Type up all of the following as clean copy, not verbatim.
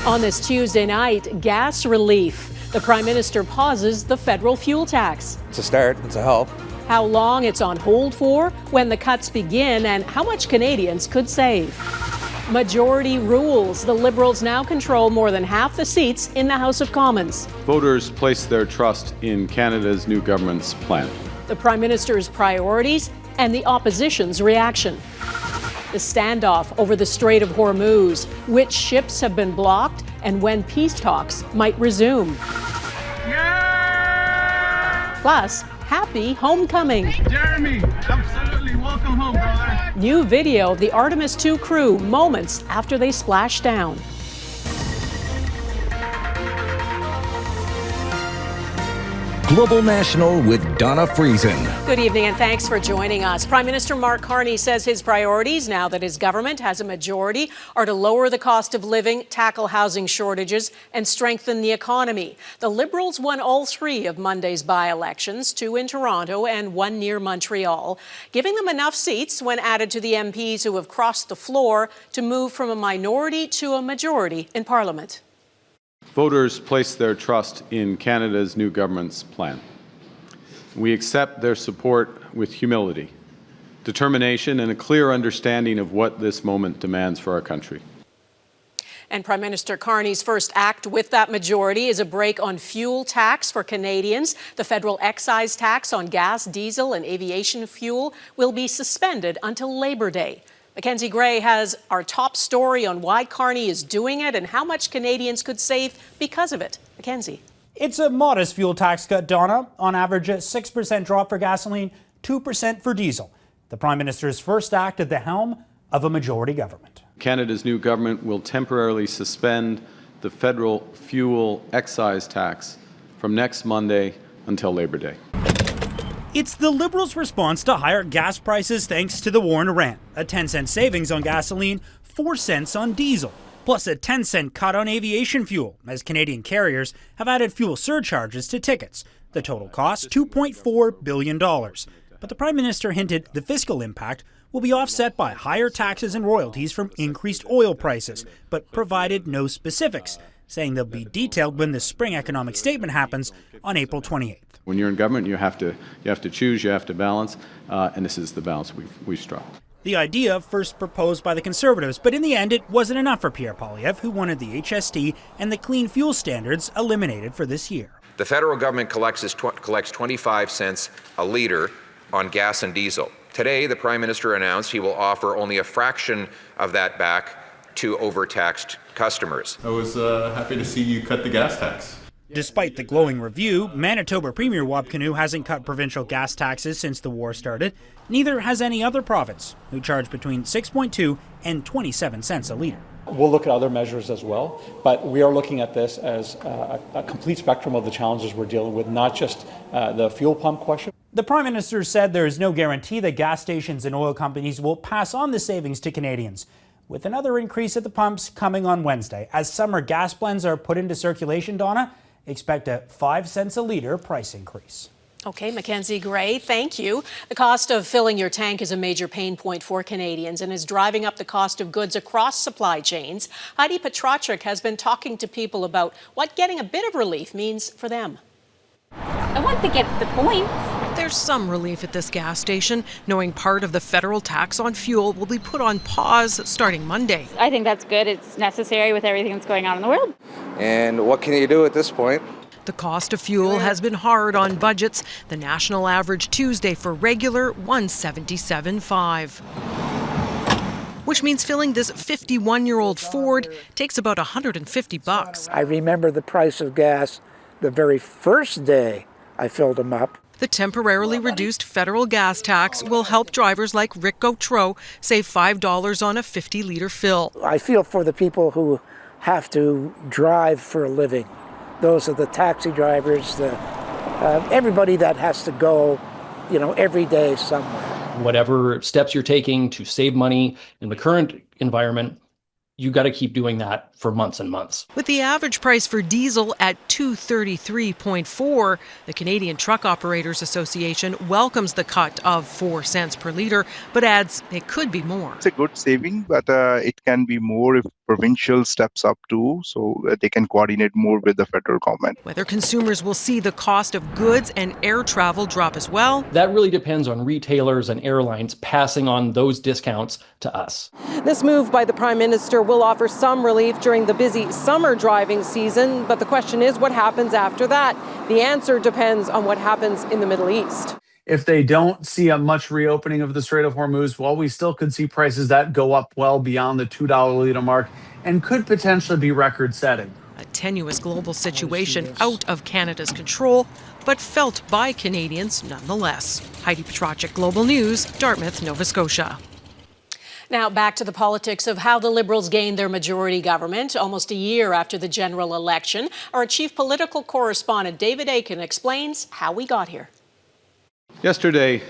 On this Tuesday night, gas relief. The Prime Minister pauses the federal fuel tax. It's a start, it's a help. How long it's on hold for, when the cuts begin, and how much Canadians could save. Majority rules. The Liberals now control more than half the seats in the House of Commons. Voters place their trust in Canada's new government's plan. The Prime Minister's priorities and the opposition's reaction. The standoff over the Strait of Hormuz, which ships have been blocked, and when peace talks might resume. Yeah! Plus, happy homecoming. Jeremy, absolutely welcome home, brother. New video of the Artemis 2 crew moments after they splashed down. Global National with Donna Friesen. Good evening and thanks for joining us. Prime Minister Mark Carney says his priorities, now that his government has a majority, are to lower the cost of living, tackle housing shortages, and strengthen the economy. The Liberals won all three of Monday's by-elections, 2 in Toronto and 1 near Montreal, giving them enough seats when added to the MPs who have crossed the floor to move from a minority to a majority in Parliament. Voters place their trust in Canada's new government's plan. We accept their support with humility, determination, and a clear understanding of what this moment demands for our country. And Prime Minister Carney's first act with that majority is a break on fuel tax for Canadians. The federal excise tax on gas, diesel, and aviation fuel will be suspended until Labor Day. Mackenzie Gray has our top story on why Carney is doing it and how much Canadians could save because of it. Mackenzie. It's a modest fuel tax cut, Donna. On average, a 6% drop for gasoline, 2% for diesel. The Prime Minister's first act at the helm of a majority government. Canada's new government will temporarily suspend the federal fuel excise tax from next Monday until Labor Day. It's the Liberals' response to higher gas prices thanks to the war in Iran. A 10-cent savings on gasoline, 4 cents on diesel, plus a 10-cent cut on aviation fuel, as Canadian carriers have added fuel surcharges to tickets. The total cost, $2.4 billion. But the Prime Minister hinted the fiscal impact will be offset by higher taxes and royalties from increased oil prices, but provided no specifics, saying they'll be detailed when the spring economic statement happens on April 28th. When you're in government, you have to choose, you have to balance, and this is the balance we've struck. The idea first proposed by the Conservatives, but in the end it wasn't enough for Pierre Poilievre, who wanted the HST and the clean fuel standards eliminated for this year. The federal government collects 25 cents a litre on gas and diesel. Today, the Prime Minister announced he will offer only a fraction of that back to overtaxed customers. I was happy to see you cut the gas tax. Despite the glowing review, Manitoba Premier Wapkanu hasn't cut provincial gas taxes since the war started. Neither has any other province, who charge between 6.2 and 27 cents a litre. We'll look at other measures as well, but we are looking at this as a complete spectrum of the challenges we're dealing with, not just the fuel pump question. The Prime Minister said there is no guarantee that gas stations and oil companies will pass on the savings to Canadians, with another increase at the pumps coming on Wednesday. As summer gas blends are put into circulation, Donna, expect a 5 cents a litre price increase. Okay, Mackenzie Gray, thank you. The cost of filling your tank is a major pain point for Canadians and is driving up the cost of goods across supply chains. Heidi Petrachik has been talking to people about what getting a bit of relief means for them. I want to get the points. There's some relief at this gas station, knowing part of the federal tax on fuel will be put on pause starting Monday. I think that's good. It's necessary with everything that's going on in the world. And what can you do at this point? The cost of fuel has been hard on budgets. The national average Tuesday for regular, $177.5. Which means filling this 51-year-old Ford takes about $150. I remember the price of gas the very first day I filled them up. The temporarily reduced federal gas tax will help drivers like Rick Gautreau save $5 on a 50-litre fill. I feel for the people who have to drive for a living. Those are the taxi drivers, everybody that has to go, every day somewhere. Whatever steps you're taking to save money in the current environment, you got to keep doing that for months and months. With the average price for diesel at $2.33.4, the Canadian Truck Operators Association welcomes the cut of 4 cents per litre, but adds it could be more. It's a good saving, but it can be more if provincial steps up too, so they can coordinate more with the federal government. Whether consumers will see the cost of goods and air travel drop as well. That really depends on retailers and airlines passing on those discounts to us. This move by the Prime Minister will offer some relief during the busy summer driving season, but the question is what happens after that? The answer depends on what happens in the Middle East. If they don't see a much reopening of the Strait of Hormuz, well, we still could see prices that go up well beyond the $2 a litre mark and could potentially be record-setting. A tenuous global situation out of Canada's control, but felt by Canadians nonetheless. Heidi Petracek, Global News, Dartmouth, Nova Scotia. Now back to the politics of how the Liberals gained their majority government almost a year after the general election. Our chief political correspondent, David Akin, explains how we got here. Yesterday,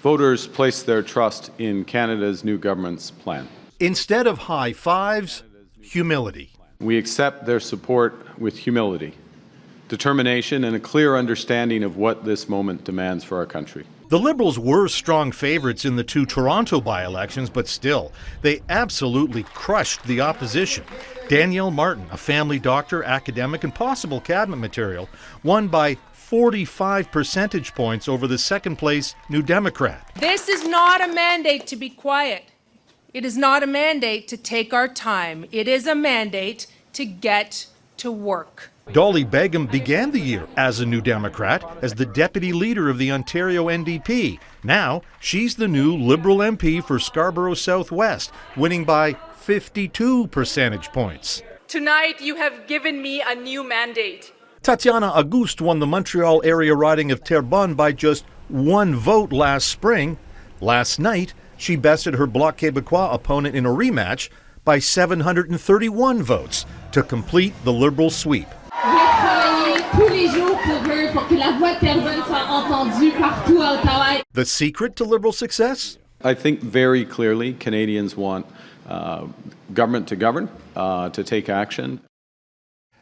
voters placed their trust in Canada's new government's plan. Instead of high fives, humility. We accept their support with humility, determination, and a clear understanding of what this moment demands for our country. The Liberals were strong favorites in the 2 Toronto by-elections, but still, they absolutely crushed the opposition. Danielle Martin, a family doctor, academic, and possible cabinet material, won by 45 percentage points over the second-place New Democrat. This is not a mandate to be quiet. It is not a mandate to take our time. It is a mandate to get to work. Dolly Begum began the year as a New Democrat, as the deputy leader of the Ontario NDP. Now, she's the new Liberal MP for Scarborough Southwest, winning by 52 percentage points. Tonight, you have given me a new mandate. Tatiana Auguste won the Montreal area riding of Terrebonne by just 1 vote last spring. Last night, she bested her Bloc Québécois opponent in a rematch by 731 votes to complete the Liberal sweep. The secret to Liberal success? I think very clearly Canadians want government to govern, to take action.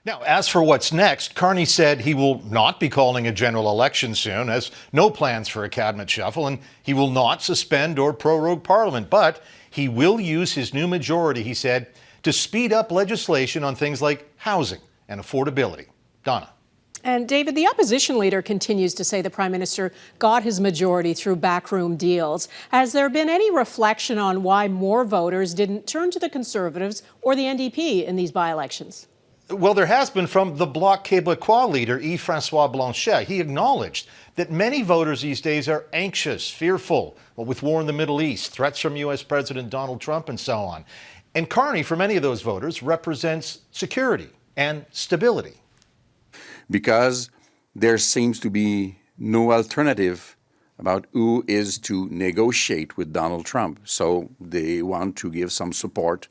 Now, as for what's next, Carney said he will not be calling a general election soon, has no plans for a cabinet shuffle, and he will not suspend or prorogue Parliament. But he will use his new majority, he said, to speed up legislation on things like housing and affordability. Donna. And David, the opposition leader continues to say the Prime Minister got his majority through backroom deals. Has there been any reflection on why more voters didn't turn to the Conservatives or the NDP in these by-elections? Well, there has been from the Bloc Québécois leader, Yves-François Blanchet. He acknowledged that many voters these days are anxious, fearful, with war in the Middle East, threats from U.S. President Donald Trump, and so on. And Carney, for many of those voters, represents security and stability. Because there seems to be no alternative about who is to negotiate with Donald Trump. So they want to give some support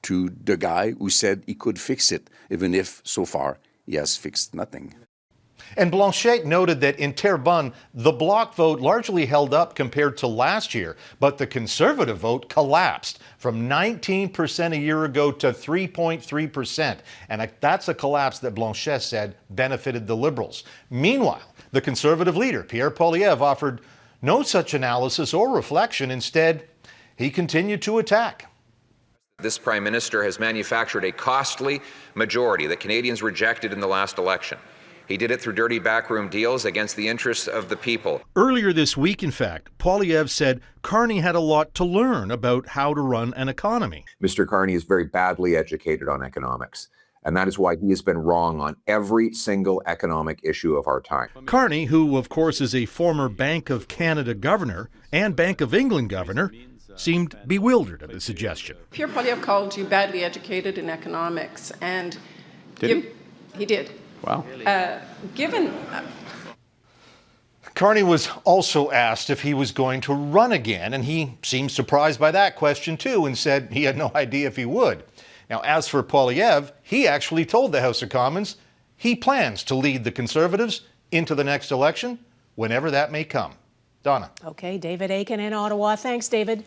to the guy who said he could fix it, even if so far he has fixed nothing. And Blanchet noted that in Terrebonne, the Bloc vote largely held up compared to last year, but the Conservative vote collapsed from 19% a year ago to 3.3%. And that's a collapse that Blanchet said benefited the Liberals. Meanwhile, the Conservative leader, Pierre Poilievre, offered no such analysis or reflection. Instead, he continued to attack. This Prime Minister has manufactured a costly majority that Canadians rejected in the last election. He did it through dirty backroom deals against the interests of the people. Earlier this week, in fact, Poilievre said Carney had a lot to learn about how to run an economy. Mr. Carney is very badly educated on economics, and that is why he has been wrong on every single economic issue of our time. Carney, who of course is a former Bank of Canada governor and Bank of England governor, seemed bewildered at the suggestion. Pierre Poilievre called you badly educated in economics, and he did. Wow. Carney was also asked if he was going to run again, and he seemed surprised by that question too and said he had no idea if he would. Now, as for Poilievre, he actually told the House of Commons he plans to lead the Conservatives into the next election, whenever that may come. Donna. Okay, David Akin in Ottawa. Thanks, David.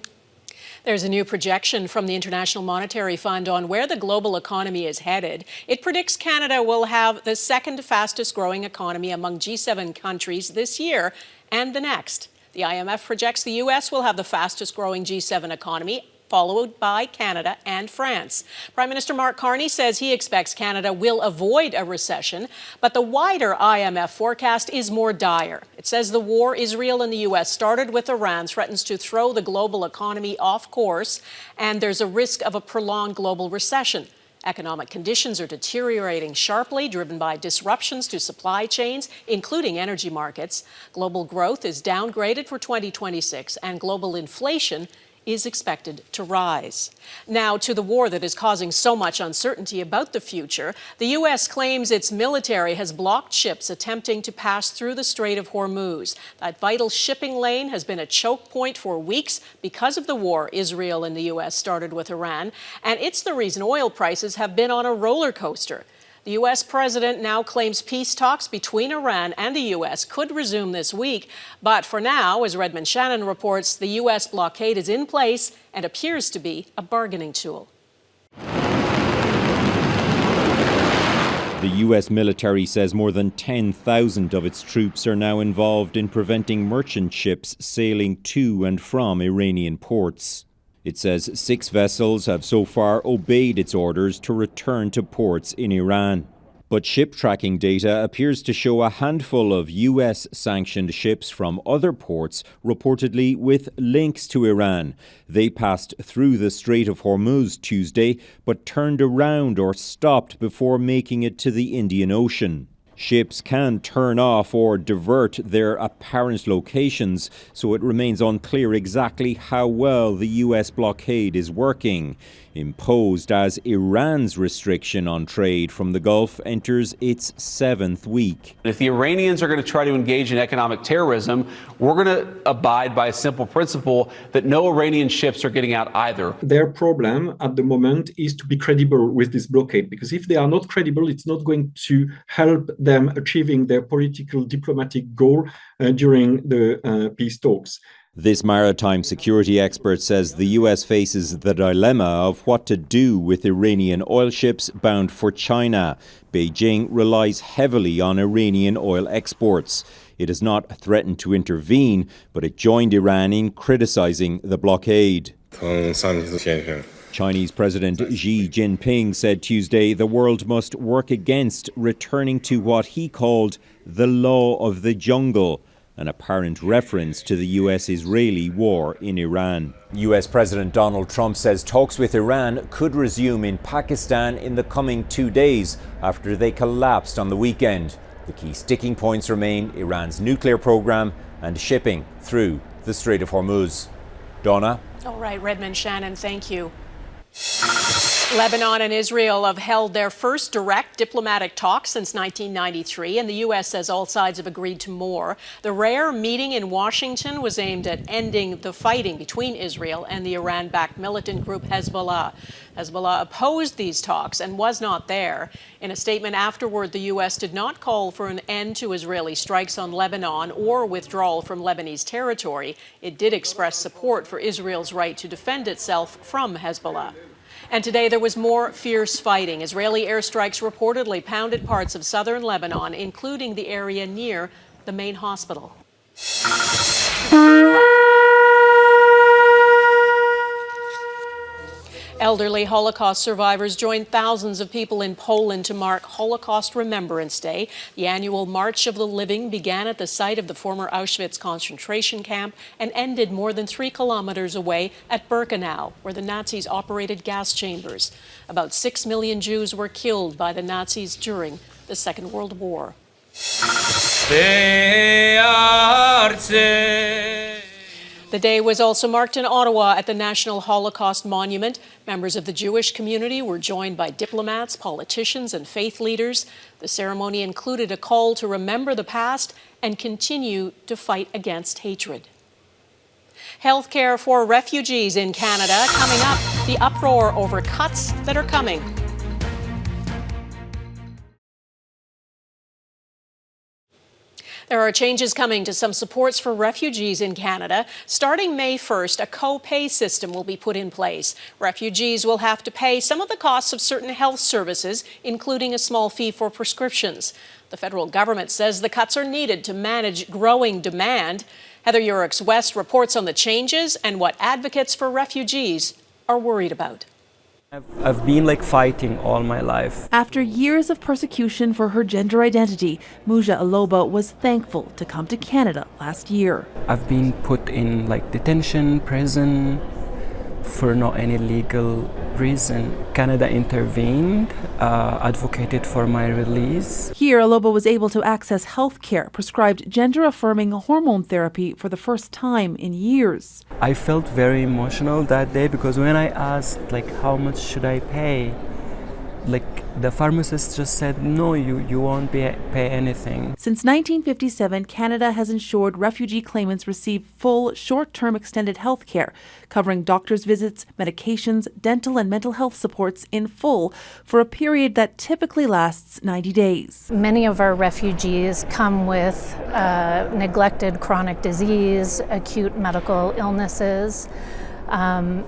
There's a new projection from the International Monetary Fund on where the global economy is headed. It predicts Canada will have the second fastest growing economy among G7 countries this year and the next. The IMF projects the U.S. will have the fastest growing G7 economy, followed by Canada and France. Prime Minister Mark Carney says he expects Canada will avoid a recession, but the wider IMF forecast is more dire. It says the war Israel and the U.S. started with Iran threatens to throw the global economy off course, and there's a risk of a prolonged global recession. Economic conditions are deteriorating sharply, driven by disruptions to supply chains, including energy markets. Global growth is downgraded for 2026, and global inflation is expected to rise. Now to the war that is causing so much uncertainty about the future. The U.S. claims its military has blocked ships attempting to pass through the Strait of Hormuz. That vital shipping lane has been a choke point for weeks because of the war Israel and the U.S. started with Iran, and it's the reason oil prices have been on a roller coaster. The U.S. president now claims peace talks between Iran and the U.S. could resume this week. But for now, as Redmond Shannon reports, the U.S. blockade is in place and appears to be a bargaining tool. The U.S. military says more than 10,000 of its troops are now involved in preventing merchant ships sailing to and from Iranian ports. It says 6 vessels have so far obeyed its orders to return to ports in Iran. But ship tracking data appears to show a handful of US-sanctioned ships from other ports, reportedly with links to Iran. They passed through the Strait of Hormuz Tuesday, but turned around or stopped before making it to the Indian Ocean. Ships can turn off or divert their apparent locations, so it remains unclear exactly how well the US blockade is working, imposed as Iran's restriction on trade from the Gulf enters its 7th week. If the Iranians are going to try to engage in economic terrorism, we're going to abide by a simple principle that no Iranian ships are getting out either. Their problem at the moment is to be credible with this blockade, because if they are not credible, it's not going to help them achieving their political diplomatic goal during the peace talks. This maritime security expert says the US faces the dilemma of what to do with Iranian oil ships bound for China. Beijing relies heavily on Iranian oil exports. It has not threatened to intervene, but it joined Iran in criticizing the blockade. Chinese President Xi Jinping said Tuesday the world must work against returning to what he called the law of the jungle, an apparent reference to the US-Israeli war in Iran. US President Donald Trump says talks with Iran could resume in Pakistan in the coming 2 days after they collapsed on the weekend. The key sticking points remain Iran's nuclear program and shipping through the Strait of Hormuz. Donna? All right, Redmond Shannon, thank you. Lebanon and Israel have held their first direct diplomatic talks since 1993, and the U.S. says all sides have agreed to more. The rare meeting in Washington was aimed at ending the fighting between Israel and the Iran-backed militant group Hezbollah. Hezbollah opposed these talks and was not there. In a statement afterward, the U.S. did not call for an end to Israeli strikes on Lebanon or withdrawal from Lebanese territory. It did express support for Israel's right to defend itself from Hezbollah. And today there was more fierce fighting. Israeli airstrikes reportedly pounded parts of southern Lebanon, including the area near the main hospital. Elderly Holocaust survivors joined thousands of people in Poland to mark Holocaust Remembrance Day. The annual March of the Living began at the site of the former Auschwitz concentration camp and ended more than 3 kilometers away at Birkenau, where the Nazis operated gas chambers. About 6 million Jews were killed by the Nazis during the Second World War. The day was also marked in Ottawa at the National Holocaust Monument. Members of the Jewish community were joined by diplomats, politicians, and faith leaders. The ceremony included a call to remember the past and continue to fight against hatred. Healthcare for refugees in Canada coming up. The uproar over cuts that are coming. There are changes coming to some supports for refugees in Canada. Starting May 1st, a co-pay system will be put in place. Refugees will have to pay some of the costs of certain health services, including a small fee for prescriptions. The federal government says the cuts are needed to manage growing demand. Heather Yurix West reports on the changes and what advocates for refugees are are worried about. I've been fighting all my life. After years of persecution for her gender identity, Muja Aloba was thankful to come to Canada last year. I've been put in detention, prison, for not any legal reason. Canada intervened, advocated for my release. Here, Aloba was able to access health care, prescribed gender-affirming hormone therapy for the first time in years. I felt very emotional that day because when I asked, how much should I pay? The pharmacist just said, no, you won't pay anything. Since 1957, Canada has ensured refugee claimants receive full short-term extended health care, covering doctor's visits, medications, dental and mental health supports in full for a period that typically lasts 90 days. Many of our refugees come with neglected chronic disease, acute medical illnesses,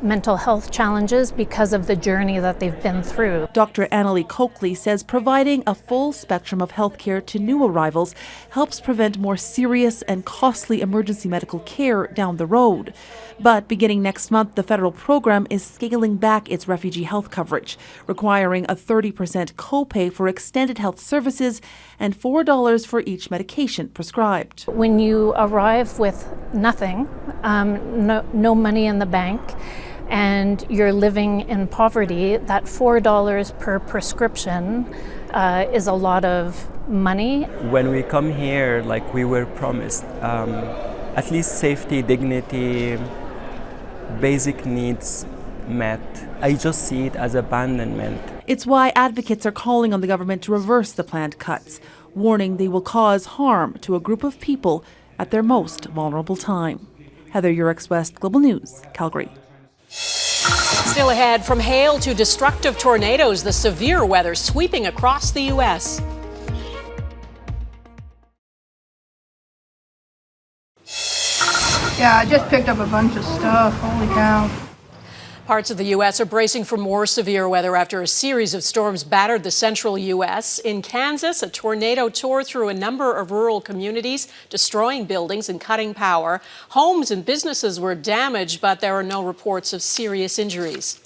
mental health challenges because of the journey that they've been through. Dr. Annalie Coakley says providing a full spectrum of health care to new arrivals helps prevent more serious and costly emergency medical care down the road. But beginning next month, the federal program is scaling back its refugee health coverage, requiring a 30% copay for extended health services and $4 for each medication prescribed. When you arrive with nothing, no money in the bank, and you're living in poverty, that $4 per prescription is a lot of money. When we come here, we were promised at least safety, dignity, basic needs met. I just see it as abandonment. It's why advocates are calling on the government to reverse the planned cuts, warning they will cause harm to a group of people at their most vulnerable time. Heather Yurex West, Global News, Calgary. Still ahead, from hail to destructive tornadoes, the severe weather sweeping across the U.S. Yeah, I just picked up a bunch of stuff. Holy cow. Parts of the U.S. are bracing for more severe weather after a series of storms battered the central U.S. In Kansas, a tornado tore through a number of rural communities, destroying buildings and cutting power. Homes and businesses were damaged, but there are no reports of serious injuries.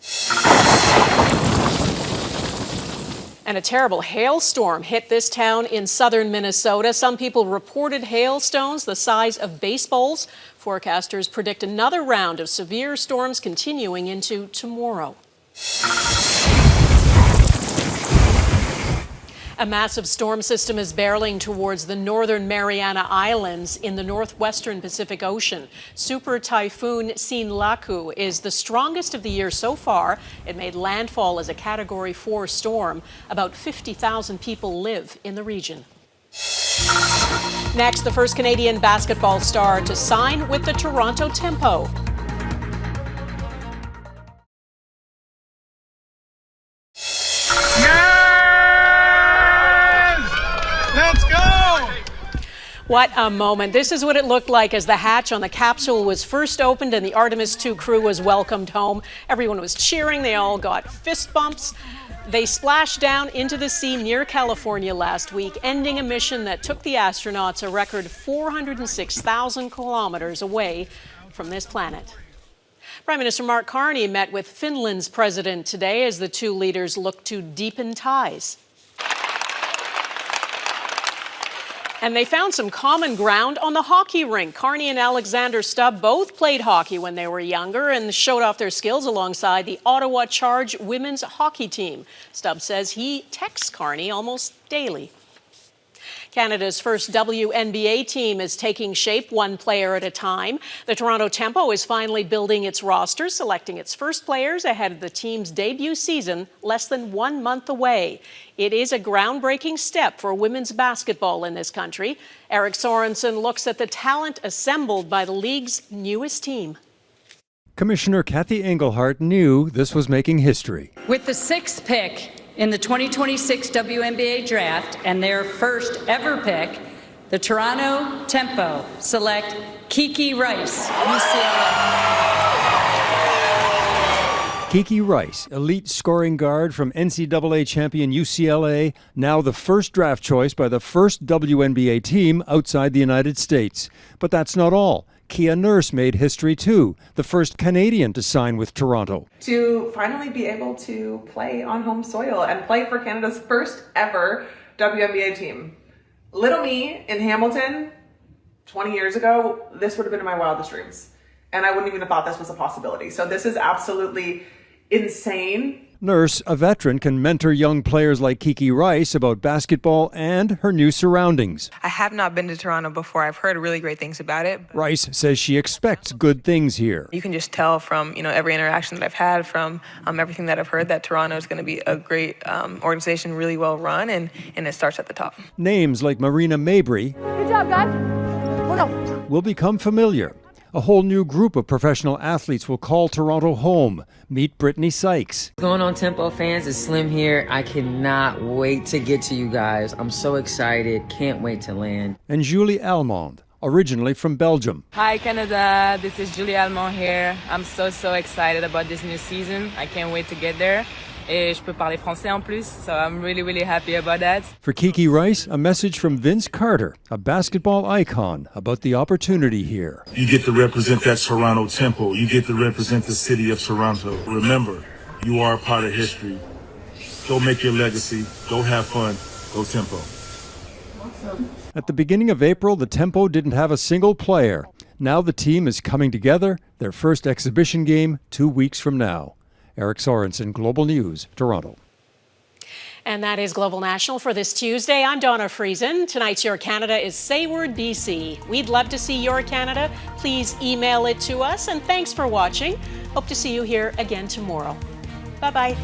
And a terrible hailstorm hit this town in southern Minnesota. Some people reported hailstones the size of baseballs. Forecasters predict another round of severe storms continuing into tomorrow. A massive storm system is barreling towards the northern Mariana Islands in the northwestern Pacific Ocean. Super Typhoon Sinlaku is the strongest of the year so far. It made landfall as a Category 4 storm. About 50,000 people live in the region. Next, the first Canadian basketball star to sign with the Toronto Tempo. What a moment. This is what it looked like as the hatch on the capsule was first opened and the Artemis 2 crew was welcomed home. Everyone was cheering. They all got fist bumps. They splashed down into the sea near California last week, ending a mission that took the astronauts a record 406,000 kilometers away from this planet. Prime Minister Mark Carney met with Finland's president today as the two leaders look to deepen ties. And they found some common ground on the hockey rink. Carney and Alexander Stubb both played hockey when they were younger and showed off their skills alongside the Ottawa Charge women's hockey team. Stubb says he texts Carney almost daily. Canada's first WNBA team is taking shape one player at a time. The Toronto Tempo is finally building its roster, selecting its first players ahead of the team's debut season less than 1 month away. It is a groundbreaking step for women's basketball in this country. Eric Sorensen looks at the talent assembled by the league's newest team. Commissioner Kathy Engelhardt knew this was making history. With the 6th pick in the 2026 WNBA draft and their first ever pick, the Toronto Tempo select Kiki Rice, UCLA. Kiki Rice, elite scoring guard from NCAA champion UCLA, now the first draft choice by the first WNBA team outside the United States. But that's not all. Kia Nurse made history too, the first Canadian to sign with Toronto. To finally be able to play on home soil and play for Canada's first ever WNBA team. Little me in Hamilton 20 years ago, this would have been in my wildest dreams. And I wouldn't even have thought this was a possibility. So this is absolutely insane. Nurse, a veteran, can mentor young players like Kiki Rice about basketball and her new surroundings. I have not been to Toronto before. I've heard really great things about it. Rice says she expects good things here. You can just tell from every interaction that I've had, from everything that I've heard, that Toronto is going to be a great organization, really well run, and it starts at the top. Names like Marina Mabry Good job, guys. will become familiar. A whole new group of professional athletes will call Toronto home. Meet Brittany Sykes. What's going on, Tempo fans? It's Slim here. I cannot wait to get to you guys. I'm so excited. Can't wait to land. And Julie Almond, originally from Belgium. Hi, Canada. This is Julie Almond here. I'm so excited about this new season. I can't wait to get there. Et je peux parler français en plus, so I'm really happy about that. For Kiki Rice, a message from Vince Carter, a basketball icon, about the opportunity here. You get to represent that Toronto Tempo. You get to represent the city of Toronto. Remember, you are a part of history. Go make your legacy. Go have fun. Go Tempo. At the beginning of April, the Tempo didn't have a single player. Now the team is coming together, their first exhibition game 2 weeks from now. Eric Sorensen, Global News, Toronto. And that is Global National for this Tuesday. I'm Donna Friesen. Tonight's Your Canada is Sayward, BC. We'd love to see your Canada. Please email it to us. And thanks for watching. Hope to see you here again tomorrow. Bye-bye.